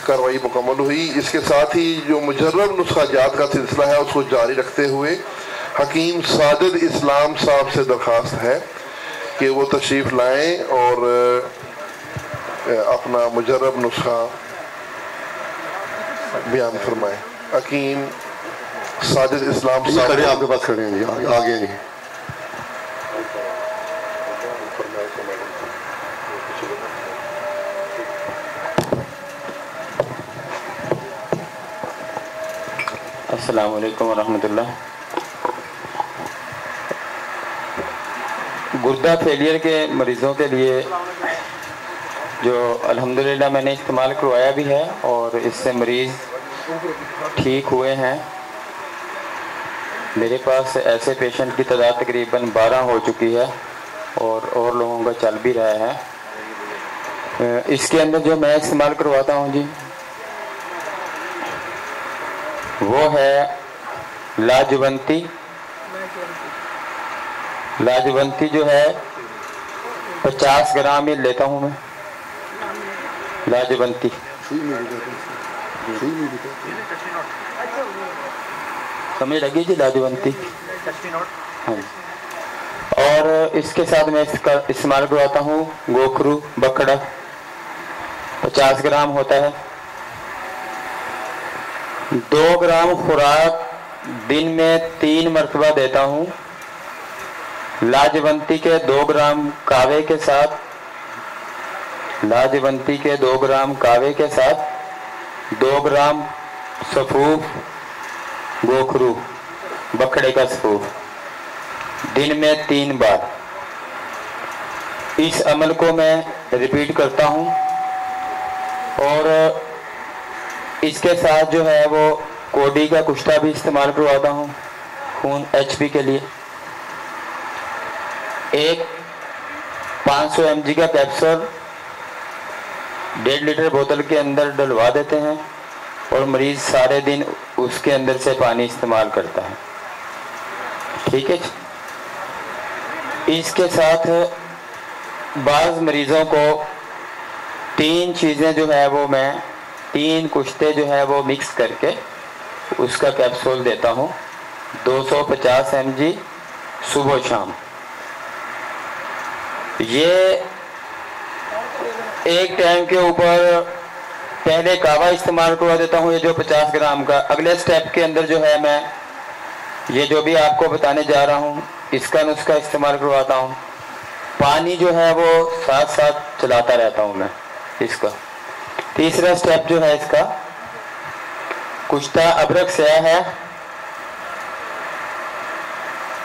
कार्रवाई मुकम्मल हुई। इसके साथ ही जो मुजर्रब नुस्खा जात का सिलसिला है उसको जारी रखते हुए हकीम साजिद इस्लाम साहब से दरख्वास्त है कि वो तशरीफ़ लाएं और अपना मुजर्रब नुस्खा बयान फरमाएं। हकीम साजिद इस्लाम साहब आपके पास खड़े हैं जी, आगे जी। अस्सलाम वालेकुम रहमतुल्लाह। गुर्दा फेलियर के मरीज़ों के लिए जो अल्हम्दुलिल्लाह मैंने इस्तेमाल करवाया भी है और इससे मरीज़ ठीक हुए हैं। मेरे पास ऐसे पेशेंट की तादाद तकरीबन 12 हो चुकी है और लोगों का चल भी रहा है। इसके अंदर जो मैं इस्तेमाल करवाता हूँ जी वो है लाजवंती। लाजवंती जो है 50 ग्राम ही लेता हूँ मैं। लाजवंती समझ लगी जी, लाजवंती। हाँ, और इसके साथ मैं इसका इस्तेमाल करवाता हूँ गोखरू बकड़ा, 50 ग्राम होता है। 2 ग्राम खुराक दिन में 3 मरतबा देता हूँ। लाजवंती के 2 ग्राम कावे के साथ, लाजवंती के 2 ग्राम कावे के साथ 2 ग्राम सफूफ गोखरू बकड़े का सफूफ, दिन में 3 बार। इस अमल को मैं रिपीट करता हूँ और इसके साथ जो है वो कोडी का कुश्ता भी इस्तेमाल करवाता हूँ खून HP के लिए। एक 500 mg का कैप्सूल 1.5 लीटर बोतल के अंदर डलवा देते हैं और मरीज सारे दिन उसके अंदर से पानी इस्तेमाल करता है। ठीक है। इसके साथ बाज़ मरीज़ों को 3 चीज़ें जो है वो मैं 3 कुश्ते जो है वो मिक्स करके उसका कैप्सूल देता हूँ 250 mg सुबह शाम। ये एक टाइम के ऊपर पहले कावा इस्तेमाल करवा देता हूँ, ये जो 50 ग्राम का। अगले स्टेप के अंदर जो है मैं ये जो भी आपको बताने जा रहा हूँ इसका नुस्खा इस्तेमाल करवाता हूँ। पानी जो है वो साथ साथ चलाता रहता हूँ मैं इसका। तीसरा स्टेप जो है इसका कुश्ता अबरक स्याह है,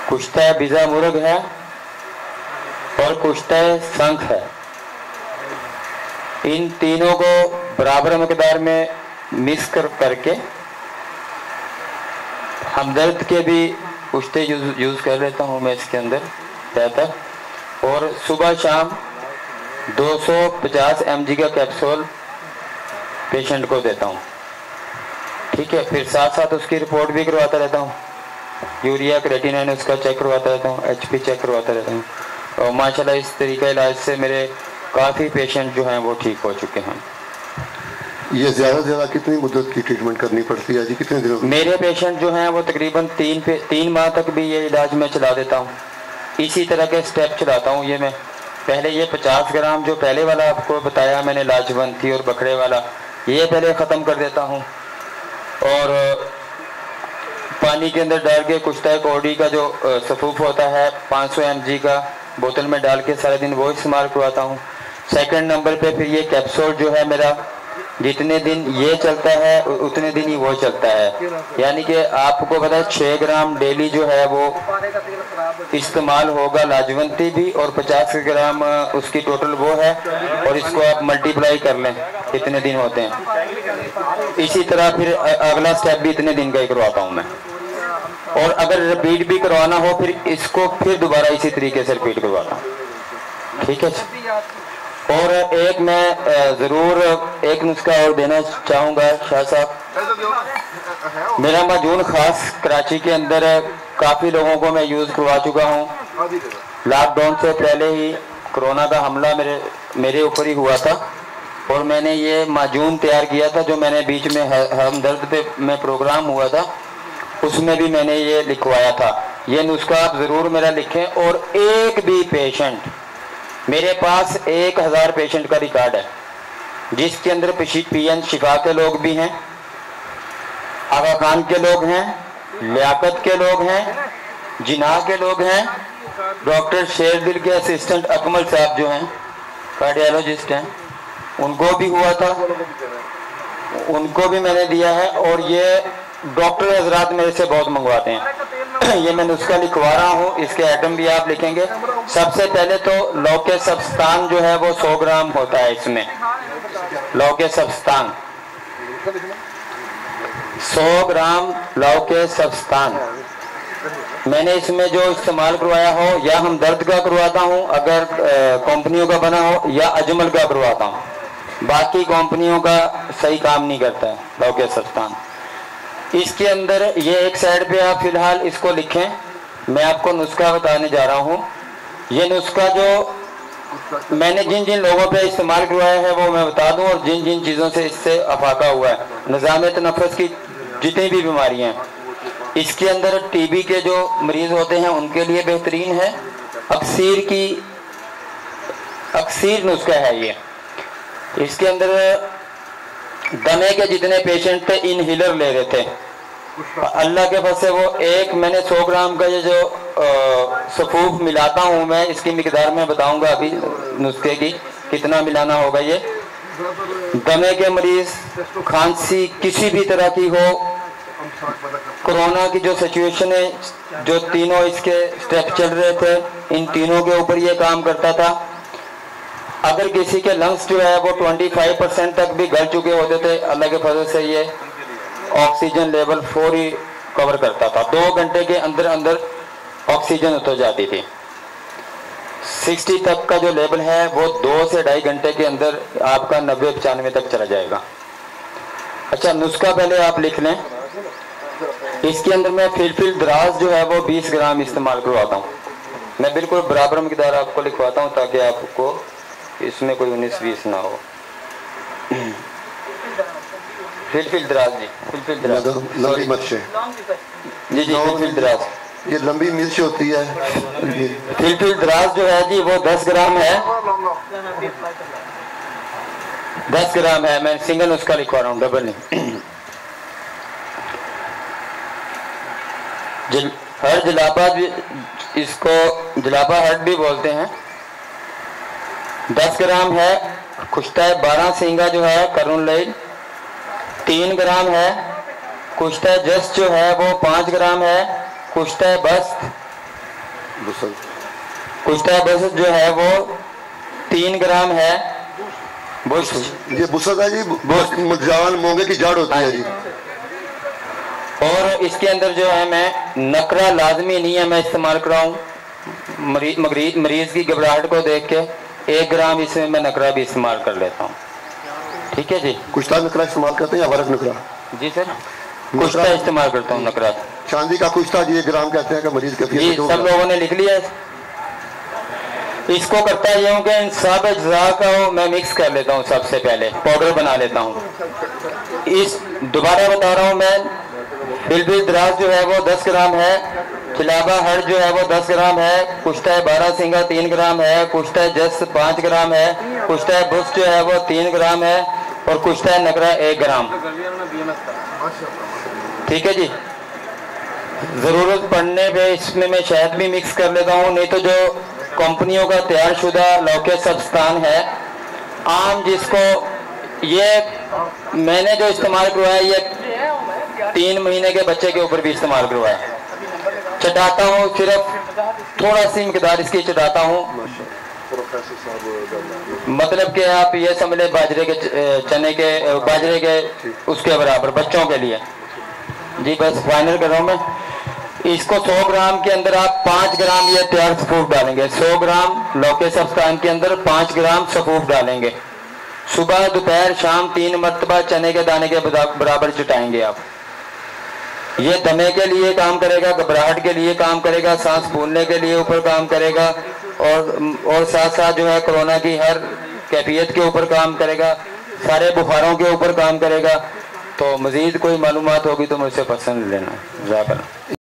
कुश्ता बिजा मुर्ग है और कुश्ता शंख है। इन तीनों को बराबर मकदार में मिक्स करके हमदर्द के भी कुश्ते यूज़ कर लेता हूँ मैं इसके अंदर ज़्यादातर। और सुबह शाम 250 mg का कैप्सूल पेशेंट को देता हूँ। ठीक है। फिर साथ साथ उसकी रिपोर्ट भी करवाता रहता हूँ, यूरिया क्रेटिनिन उसका चेक करवाता रहता हूँ, HP चेक करवाता रहता हूँ। और माशाल्लाह इस तरीके इलाज से मेरे काफ़ी पेशेंट जो हैं वो ठीक हो चुके हैं। ये ज़्यादा से ज़्यादा कितनी मुद्दत की ट्रीटमेंट करनी पड़ती है जी, कितने दिनों? मेरे पेशेंट जो हैं वो तकरीबन 3 माह तक भी ये इलाज मैं चला देता हूँ। इसी तरह के स्टेप चलाता हूँ। ये मैं पहले ये 50 ग्राम जो पहले वाला आपको बताया मैंने लाजवंती और बकरे वाला, ये पहले ख़त्म कर देता हूँ और पानी के अंदर डाल के कुश्ता कोडी का जो सफूफ होता है 500 mg का बोतल में डाल के सारे दिन वो इस्तेमाल करवाता हूँ। सेकंड नंबर पे फिर ये कैप्सूल जो है मेरा जितने दिन ये चलता है उतने दिन ही वो चलता है। यानी कि आपको पता है 6 ग्राम डेली जो है वो इस्तेमाल होगा लाजवंती भी और 50 ग्राम उसकी टोटल वो है और इसको आप मल्टीप्लाई कर लें कितने दिन होते हैं। इसी तरह फिर अगला स्टेप भी इतने दिन का ही करवाता हूँ मैं। और अगर रिपीट भी करवाना हो फिर इसको फिर दोबारा इसी तरीके से रिपीट करवाता हूँ। ठीक है। और एक मैं ज़रूर एक नुस्खा और देना चाहूँगा शाह साहब। मेरा माजून ख़ास कराची के अंदर काफ़ी लोगों को मैं यूज़ करवा चुका हूँ। लॉकडाउन से पहले ही कोरोना का हमला मेरे ऊपर ही हुआ था और मैंने ये माजून तैयार किया था जो मैंने बीच में हमदर्द पे में प्रोग्राम हुआ था, उसमें भी मैंने ये लिखवाया था। ये नुस्खा आप ज़रूर मेरा लिखें। और एक भी पेशेंट, मेरे पास 1000 पेशेंट का रिकॉर्ड है, जिसके अंदर PN शिफा के लोग भी हैं, आगा खान के लोग हैं, लियाकत के लोग हैं, जिना के लोग हैं, डॉक्टर शेरदिल के असिस्टेंट अकमल साहब जो हैं कार्डियोलॉजिस्ट हैं, उनको भी हुआ था, उनको भी मैंने दिया है। और ये डॉक्टर हजरात मेरे से बहुत मंगवाते हैं। ये मैं नुस्खा लिखवा रहा हूँ, इसके आइटम भी आप लिखेंगे। सबसे पहले तो लौके सब्स्तान जो है वो 100 ग्राम होता है। इसमें लौके सब्स्तान 100 ग्राम लौके सब्स्तान मैंने इसमें जो इस्तेमाल करवाया हो, या हम दर्द का करवाता हूँ अगर कंपनियों का बना हो, या अजमल का करवाता हूँ। बाकी कंपनियों का सही काम नहीं करता है लौके सब्स्तान। इसके अंदर ये एक साइड पे आप फिलहाल इसको लिखें। मैं आपको नुस्खा बताने जा रहा हूँ। ये नुस्खा जो मैंने जिन जिन लोगों पे इस्तेमाल करवाया है वो मैं बता दूं, और जिन जिन चीज़ों से इससे अफाका हुआ है। निज़ाम तनफ़्फ़ुस की जितनी भी बीमारियाँ हैं, इसके अंदर TB के जो मरीज़ होते हैं उनके लिए बेहतरीन है। अक्सीर नुस्खा है ये। इसके अंदर दमे के जितने पेशेंट थे इनहेलर ले रहे थे, अल्लाह के फज़ल से वो एक मैंने 100 ग्राम का ये जो सफूफ मिलाता हूँ मैं, इसकी मिकदार में बताऊंगा अभी नुस्खे की कितना मिलाना होगा। ये दमे के मरीज, खांसी किसी भी तरह की हो, कोरोना की जो सिचुएशन है, जो तीनों इसके स्टेप चल रहे थे, इन तीनों के ऊपर ये काम करता था। अगर किसी के लंग्स जो है वो 25% तक भी गल चुके होते थे, अल्लाह के फजल से ये ऑक्सीजन लेवल फौरी कवर करता था। 2 घंटे के अंदर अंदर ऑक्सीजन उतर जाती थी। 60 तक का जो लेवल है वो 2 से 2.5 घंटे के अंदर आपका 90-95 तक चला जाएगा। अच्छा, नुस्खा पहले आप लिख लें। इसके अंदर मैं फिलफिल दराज जो है वो 20 ग्राम इस्तेमाल करवाता हूँ। मैं बिल्कुल बराबर मकदार आपको लिखवाता हूँ ताकि आपको इसमें कोई 19-20 ना हो। फिलफिल दराज जी, फिलफिल दराज लंबी मिर्च है जी जी, फिलफिल दराज ये लंबी मिर्च होती है। फिलफिल दराज जो है जी वो 10 ग्राम है। 10 ग्राम है। मैं सिंगल उसका लिखवा रहा हूँ, डबल नहीं। हर जलापा, इसको जलापा हर्ट भी बोलते हैं, 10 ग्राम है। कुश्ता 12 सिंगा जो है करुणलैल 3 ग्राम है। कुश्ता जस्ट जो है वो 5 ग्राम है। कुश्ता बस्त जो है वो 3 ग्राम है। ये बुसत है जी, जवान मोंगे की जड़ होती है जी। और इसके अंदर जो है मैं नकरा लाजमी नहीं है मैं इस्तेमाल कराऊँ, मरीज की घबराहट को देख के 1 ग्राम इसमें मैं नकरा भी इस्तेमाल कर लेता हूँ। ठीक है जी। कुश्ता नकरा इस्तेमाल करते हैं या वर्क नकरा? जी सर, कुश्ता इस्तेमाल करता हूँ, नकरा। चांदी का कुश्ता जी 1 ग्राम कहते हैं कि मरीज के जी, सब लोगों ने लिख लिया। इसको करता ये हूँ कि इन सब अज्जा को मैं मिक्स कर लेता हूँ, सबसे पहले पाउडर बना लेता हूँ। इस दोबारा बता रहा हूँ मैं, फिलफिल दराज जो है वो 10 ग्राम है। चिलाबा हर्ट जो है वो 10 ग्राम है। कुश्ता 12 सिंगा 3 ग्राम है। कुश्ता जस 5 ग्राम है। कुश्ता बुस जो है वो 3 ग्राम है। और कुश्ता नकरा 1 ग्राम। ठीक है जी। जरूरत पड़ने पे इसमें मैं शहद भी मिक्स कर लेता हूँ, नहीं तो जो कंपनियों का तैयार शुदा लौके सब्स्तान है आम, जिसको ये मैंने जो इस्तेमाल करवाया ये 3 महीने के बच्चे के ऊपर भी इस्तेमाल करवाया। चटाता हूँ, सिर्फ थोड़ा सी मिकदार इसकी चटाता हूँ। मतलब कि आप ये समझ लें बाजरे के चने के बाजरे के उसके बराबर बच्चों के लिए जी। बस फाइनल कर रहा हूँ मैं। इसको 100 ग्राम के अंदर आप 5 ग्राम ये तैयार सफूफ डालेंगे। 100 ग्राम लौके सब्स्तान के अंदर 5 ग्राम सफूफ डालेंगे। सुबह दोपहर शाम 3 मरतबा चने के दाने के बराबर चटाएंगे आप। ये दमे के लिए काम करेगा, घबराहट के लिए काम करेगा, सांस फूलने के लिए ऊपर काम करेगा, और साथ साथ जो है कोरोना की हर कैफियत के ऊपर काम करेगा। सारे बुखारों के ऊपर काम करेगा। तो मज़ीद कोई मालूमात होगी तो मुझसे पसंद लेना। जज़ाकल्लाह।